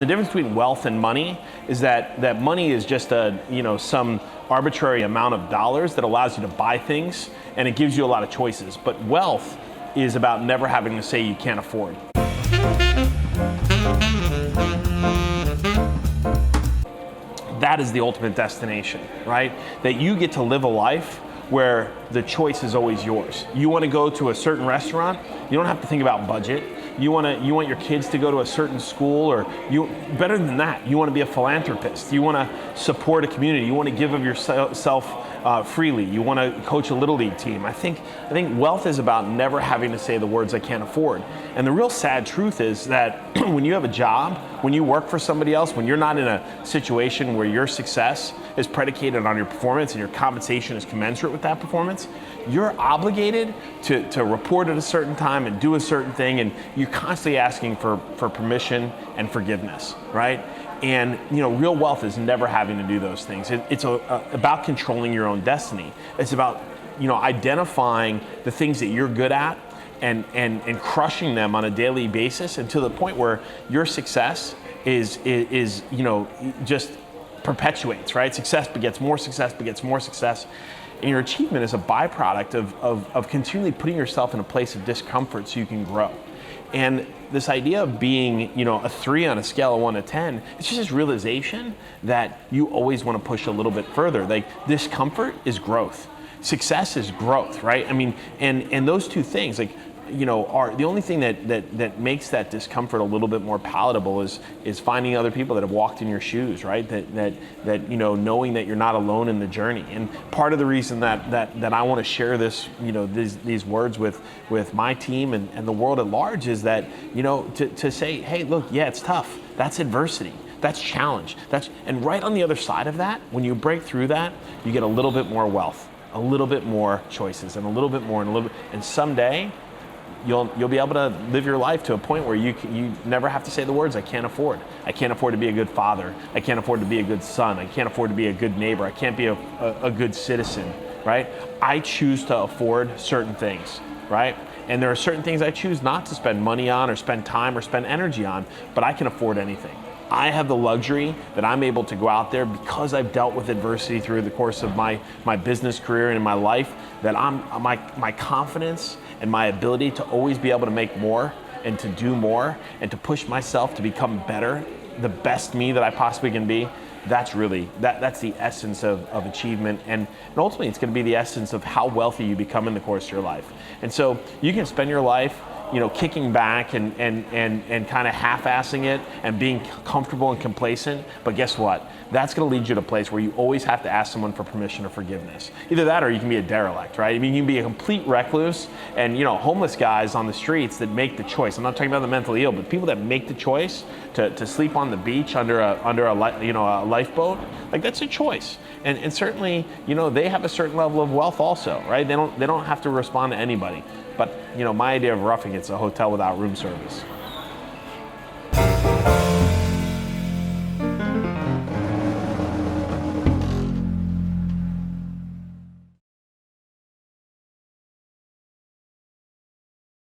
The difference between wealth and money is that money is just some arbitrary amount of dollars that allows you to buy things, and it gives you a lot of choices. But wealth is about never having to say you can't afford. That is the ultimate destination, right? That you get to live a life where the choice is always yours. You want to go to a certain restaurant, you don't have to think about budget. You want your kids to go to a certain school, or better than that, you want to be a philanthropist. You want to support a community. You want to give of yourself freely. You want to coach a little league team. I think wealth is about never having to say the words I can't afford. And the real sad truth is that when you have a job, when you work for somebody else, when you're not in a situation where your success is predicated on your performance and your compensation is commensurate with that performance, you're obligated to report at a certain time and do a certain thing, and you're constantly asking for permission and forgiveness, right? And real wealth is never having to do those things. It's about controlling your own destiny. It's about identifying the things that you're good at and crushing them on a daily basis, and to the point where your success is just perpetuates, right? Success begets more success, begets more success. And your achievement is a byproduct of continually putting yourself in a place of discomfort so you can grow. And this idea of being, a 3 on a scale of 1 to 10, it's just this realization that you always want to push a little bit further. Like, discomfort is growth. Success is growth, right? I mean, and those two things, are the only thing that makes that discomfort a little bit more palatable is finding other people that have walked in your shoes, right? That knowing that you're not alone in the journey. And part of the reason that I want to share this, these words with my team and the world at large is that, to say, hey, look, yeah, it's tough. That's adversity. That's challenge. And right on the other side of that, when you break through that, you get a little bit more wealth, a little bit more choices, and a little bit more, and someday you'll be able to live your life to a point where you never have to say the words I can't afford. I can't afford to be a good father. I can't afford to be a good son. I can't afford to be a good neighbor. I can't be a good citizen, right? I choose to afford certain things, right? And there are certain things I choose not to spend money on or spend time or spend energy on, but I can afford anything. I have the luxury that I'm able to go out there because I've dealt with adversity through the course of my business career and in my life, that my confidence and my ability to always be able to make more and to do more and to push myself to become better, the best me that I possibly can be, that's the essence of achievement. And ultimately it's going to be the essence of how wealthy you become in the course of your life. And so you can spend your life kicking back and kind of half-assing it and being comfortable and complacent. But guess what? That's going to lead you to a place where you always have to ask someone for permission or forgiveness. Either that, or you can be a derelict, right? I mean, you can be a complete recluse, and homeless guys on the streets that make the choice. I'm not talking about the mentally ill, but people that make the choice to sleep on the beach under a lifeboat. Like, that's a choice. And certainly, they have a certain level of wealth also, right? They don't have to respond to anybody. But my idea of roughing it's a hotel without room service.